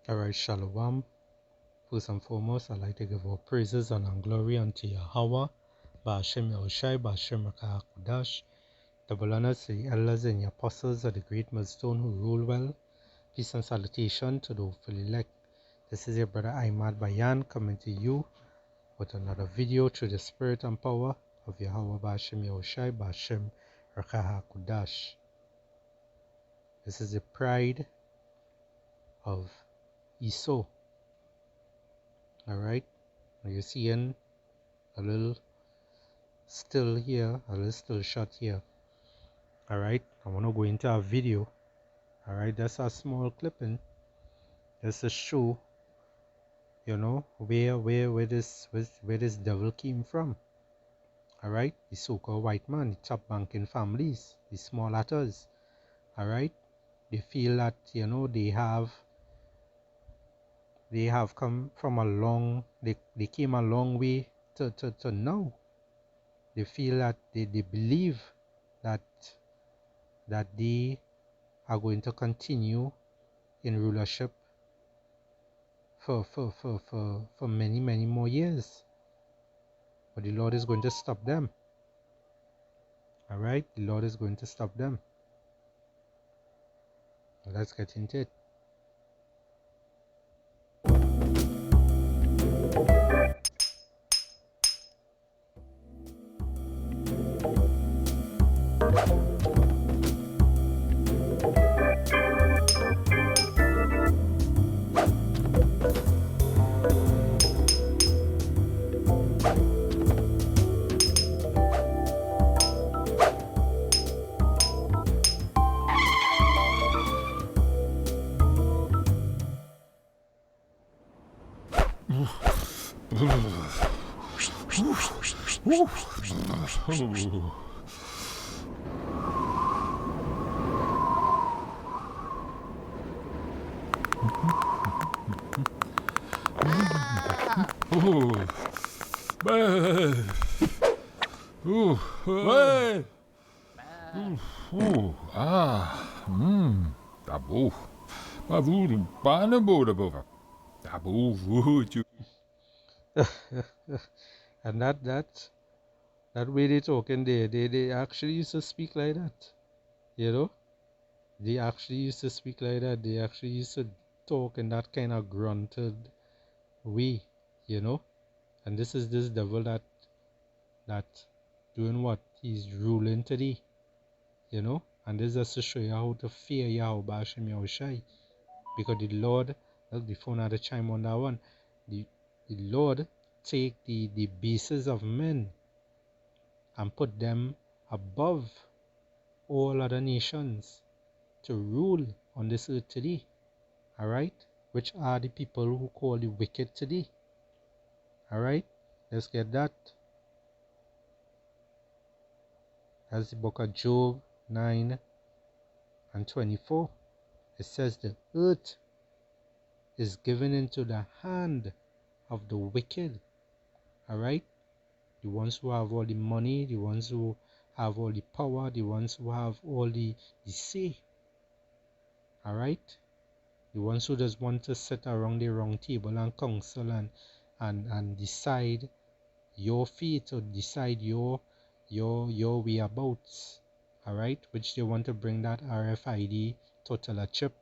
Alright, Shalom. First and foremost, I'd like to give all praises and glory unto Yahweh, Ba'ashem Yahushai, Ba'ashem Rakah Kudash. Double honors to the elders and the apostles of the great millstone who rule well. Peace and salutation to the hopeful elect. This is your brother Ahmad Bayan coming to you with another video through the spirit and power of Yahweh Ba'ashem Yahushai, Ba'ashem Rakah Kudash. This is the pride of Esau. Alright, you're seeing a little still here, a little still shot here. Alright, I want to go into a video. Alright, that's a small clipping. That's a show, you know, where this devil came from. Alright, the so-called white man, the top banking families, the small hatters. Alright, they feel that, you know, they have come from a long, they came a long way to now. They feel that they believe that they are going to continue in rulership for many more years. But the Lord is going to stop them. Alright? The Lord is going to stop them. Let's get into it. Tabu. Mavuru, pana boda bova. Tabu, vuju. And that way they talking, they actually used to speak like that. You know? They actually used to speak like that. They actually used to talk in that kind of grunted way, you know? And this is this devil that doing what? He's ruling today, you know? And this is just to show you how to fear Yahweh Ba'ashem Yahushai. Because the Lord, the phone had a chime on that one. The Lord take the bases of men and put them above all other nations to rule on this earth today. Alright? Which are the people who call the wicked today. Alright? Let's get that. That's the book of Job 9 and 24. It says the earth is given into the hand of the wicked. Alright? The ones who have all the money, the ones who have all the power, the ones who have all the say. Alright? The ones who just want to sit around the round table and counsel and decide your fate or decide your whereabouts. Alright? Which they want to bring that RFID total chip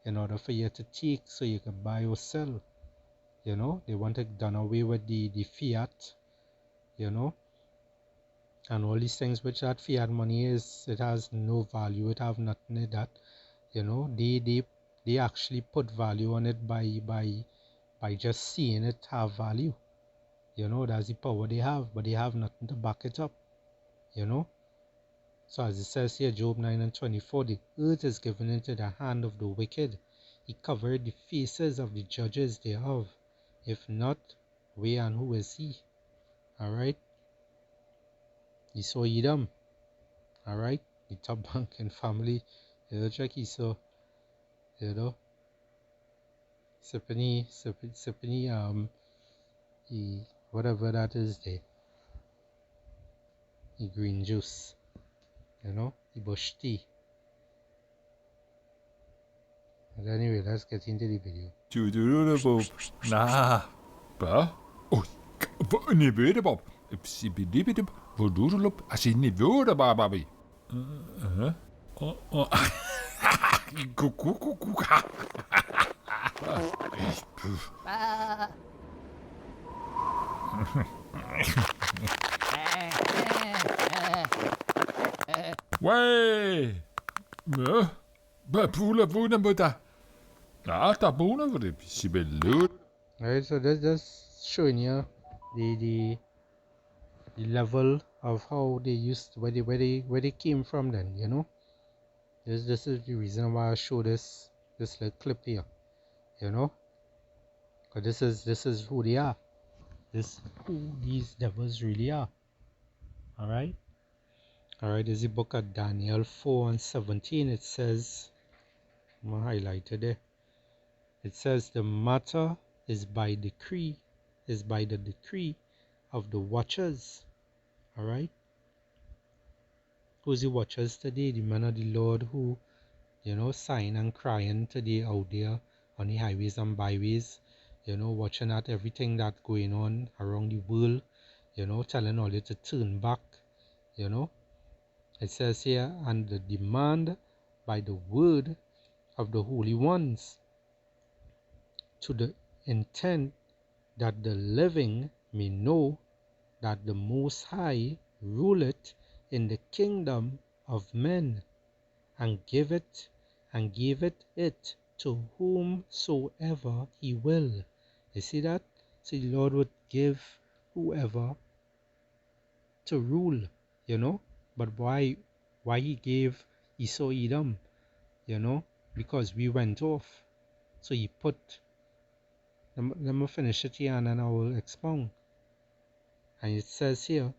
in order for you to take so you can buy or sell. You know, they want to done away with the fiat, you know, and all these things which that fiat money is, it has no value, it have nothing in that, you know. They actually put value on it by just seeing it have value, you know. That's the power they have, but they have nothing to back it up, you know. So as it says here, Job 9 and 24, the earth is given into the hand of the wicked. He covered the faces of the judges thereof. If not, where and who is he? Alright? Esau Edom. Alright? The top banking family. You know, check Esau. You know? Sippany, whatever that is there. The green juice. You know? The bush tea. But anyway, let's get into the video. Nah. Ba? Oh, ni vede Bob. Si bidibidib. Vodurulup. Asi ni vode bababi. Kukukukuka. Way. Ba pula vuna buta. Ta bona voor de sibelu. Alright, so that's just showing you the level of how they used where they came from then, you know. This is the reason why I show this little clip here, you know. Because this is who they are. This who these devils really are. Alright? Alright, there's the book of Daniel 4:17. It says, I'm gonna highlight it there. It says the matter is by the decree of the watchers. Alright? Who's the watchers today? The men of the Lord who, you know, sighing and crying today out there on the highways and byways, you know, watching at everything that's going on around the world, you know, telling all you to turn back, you know. It says here, and the demand by the word of the holy ones, to the intent that the living may know that the Most High ruleth in the kingdom of men, and gave it to whomsoever he will. You see that? So the Lord would give whoever to rule, you know. But why he gave Esau Edom, you know? Because we went off. So he put, let me finish it here and then I will expound. And it says here,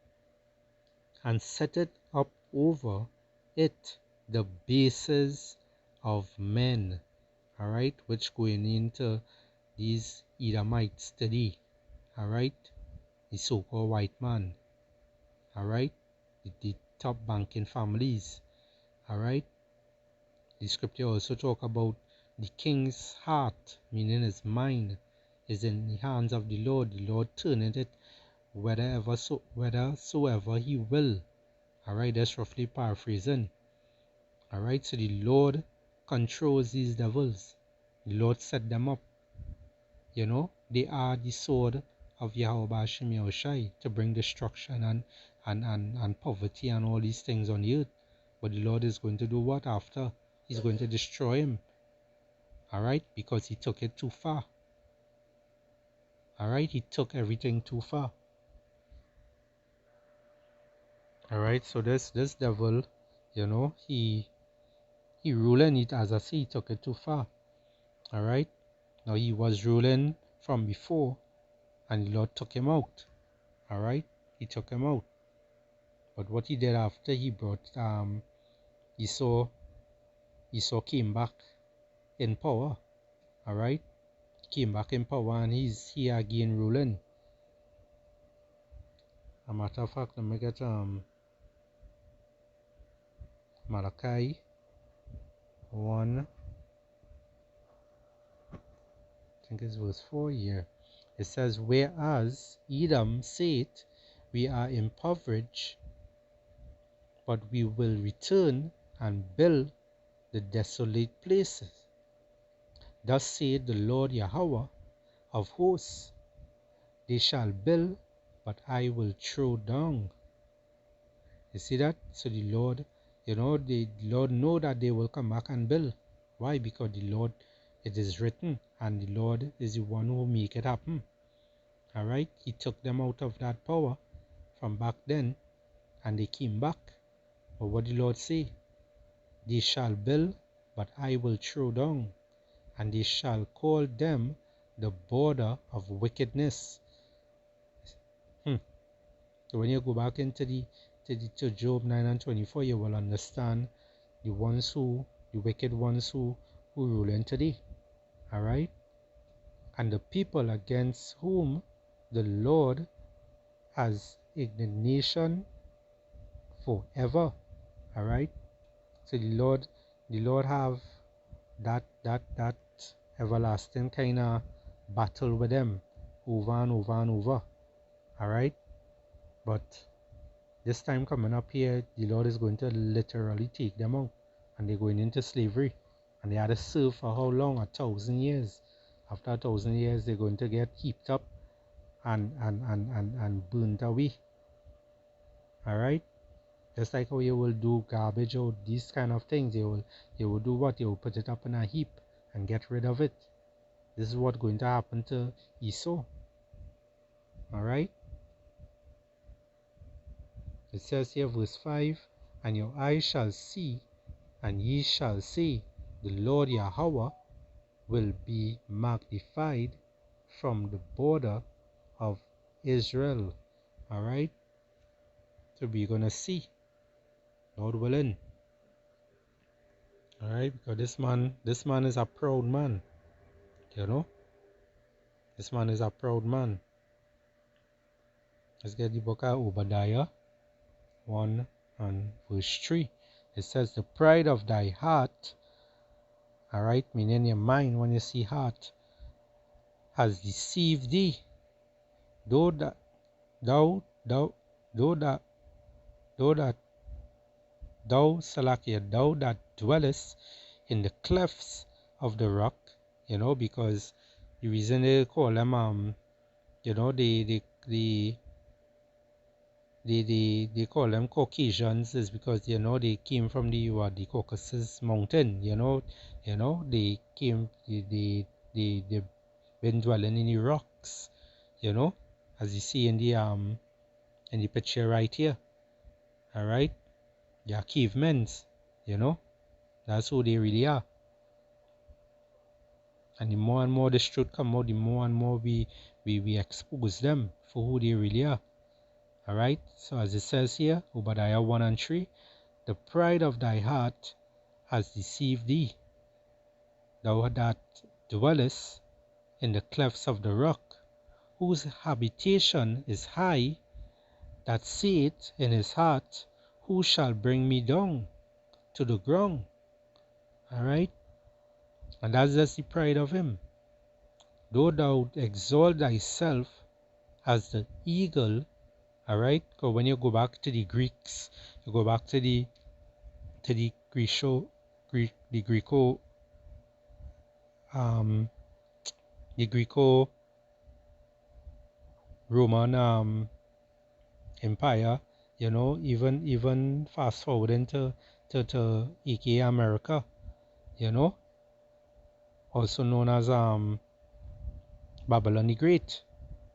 and set it up over it the bases of men. Alright, which going into these Edomites today. Alright, the so-called white man. Alright, the top banking families. Alright, the scripture also talk about the king's heart, meaning his mind, is in the hands of the Lord. The Lord turneth it whithersoever he will. Alright, that's roughly paraphrasing. Alright, so the Lord controls these devils. The Lord set them up. You know, they are the sword of Yahweh Hashem Yahushai to bring destruction and poverty and all these things on the earth. But the Lord is going to do what after? He's going to destroy him. Alright, because he took it too far. Alright, he took everything too far. Alright, so this devil, you know, he ruling it, as I say, he took it too far. Alright, now he was ruling from before, and the Lord took him out. Alright, he took him out. But what he did after, he brought Esau came back in power. Alright, he came back in power and he's here again ruling. As a matter of fact, let me get Malachi 1, I think it's verse 4 here. It says, whereas Edom saith, we are impoverished, but we will return and build the desolate places. Thus saith the Lord Yahweh of hosts, they shall build, but I will throw down. You see that? So the Lord, you know, the Lord know that they will come back and build. Why? Because the Lord, it is written, and the Lord is the one who make it happen. Alright, he took them out of that power from back then, and they came back. But what the Lord say? They shall build, but I will throw down, and they shall call them the border of wickedness. So when you go back into to Job 9:24, you will understand the wicked ones who rule in today. Alright? And the people against whom the Lord has indignation forever. Alright? So the Lord have that everlasting kind of battle with them over and over and over. Alright? But this time coming up here, the Lord is going to literally take them out. And they're going into slavery. And they had to serve for how long? 1,000 years. After 1,000 years, they're going to get heaped up and burnt away. Alright? Just like how you will do garbage or these kind of things, you will do what? You will put it up in a heap and get rid of it. This is what's going to happen to Esau. Alright? It says here, verse 5, and your eyes shall see, and ye shall say, the Lord Yahweh will be magnified from the border of Israel. Alright? So we're going to see, Lord willing. Alright? Because this man is a proud man. You know? This man is a proud man. Let's get the book of Obadiah 1 and verse 3. It says, the pride of thy heart, alright, meaning your mind when you see heart, has deceived thee. Though that Salakia, thou that dwellest in the clefts of the rock, you know, because the reason they call them, you know, they call them Caucasians is because, you know, they came from the Caucasus mountain, you know, they came, they been dwelling in the rocks, you know, as you see in the picture right here. Alright, they are cavemen, you know, that's who they really are. And the more and more this truth come out, the more and more we expose them for who they really are. Alright, so as it says here, Obadiah 1 and 3, the pride of thy heart has deceived thee, thou that dwellest in the clefts of the rock, whose habitation is high, that saith in his heart, who shall bring me down to the ground? Alright, and that's just the pride of him. Though thou exalt thyself as the eagle, alright, because when you go back to the Greeks, you go back to the Greco-Roman empire, you know, even fast forwarding to aka America, you know, also known as Babylon the Great,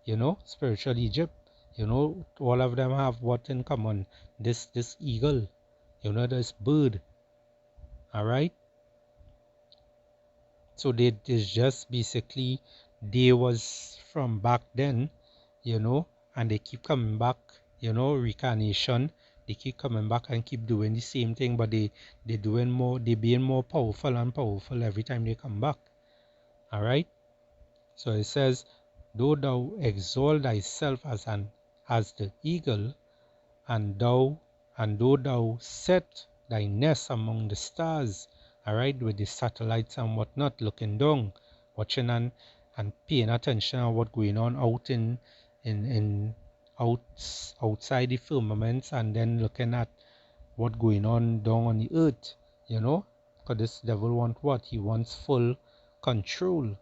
you know, spiritual Egypt, you know, all of them have what in common? This eagle, you know, this bird. Alright, so they is just basically they was from back then, you know, and they keep coming back, you know, reincarnation. They keep coming back and keep doing the same thing, but they doing more, they being more powerful and powerful every time they come back. Alright, so it says, though thou exalt thyself as the eagle, and though thou set thy nest among the stars, alright, with the satellites and whatnot, looking down, watching and paying attention to what's going on out outside the firmaments, and then looking at what's going on down on the earth, you know, because this devil wants what? He wants full control.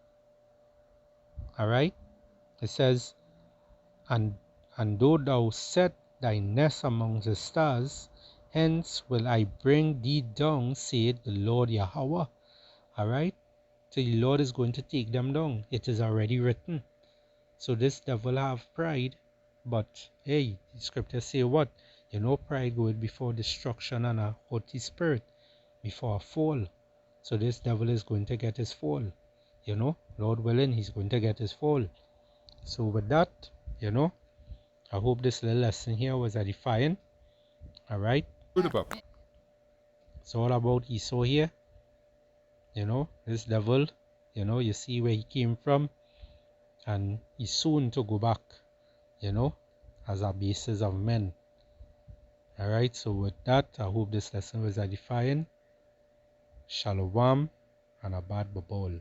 Alright, it says, and though thou set thy nest among the stars, hence will I bring thee down, saith the Lord Yahweh. Alright, so the Lord is going to take them down. It is already written. So this devil have pride, but hey, the scriptures say what? You know, pride goeth before destruction, and a haughty spirit before a fall. So this devil is going to get his fall. You know, Lord willing, he's going to get his fall. So with that, you know, I hope this little lesson here was edifying. Alright, it's all about Esau here. You know, this devil, you know, you see where he came from, and he's soon to go back, you know, as a basis of men. Alright, so with that, I hope this lesson was edifying. Shalom and a bad bubble.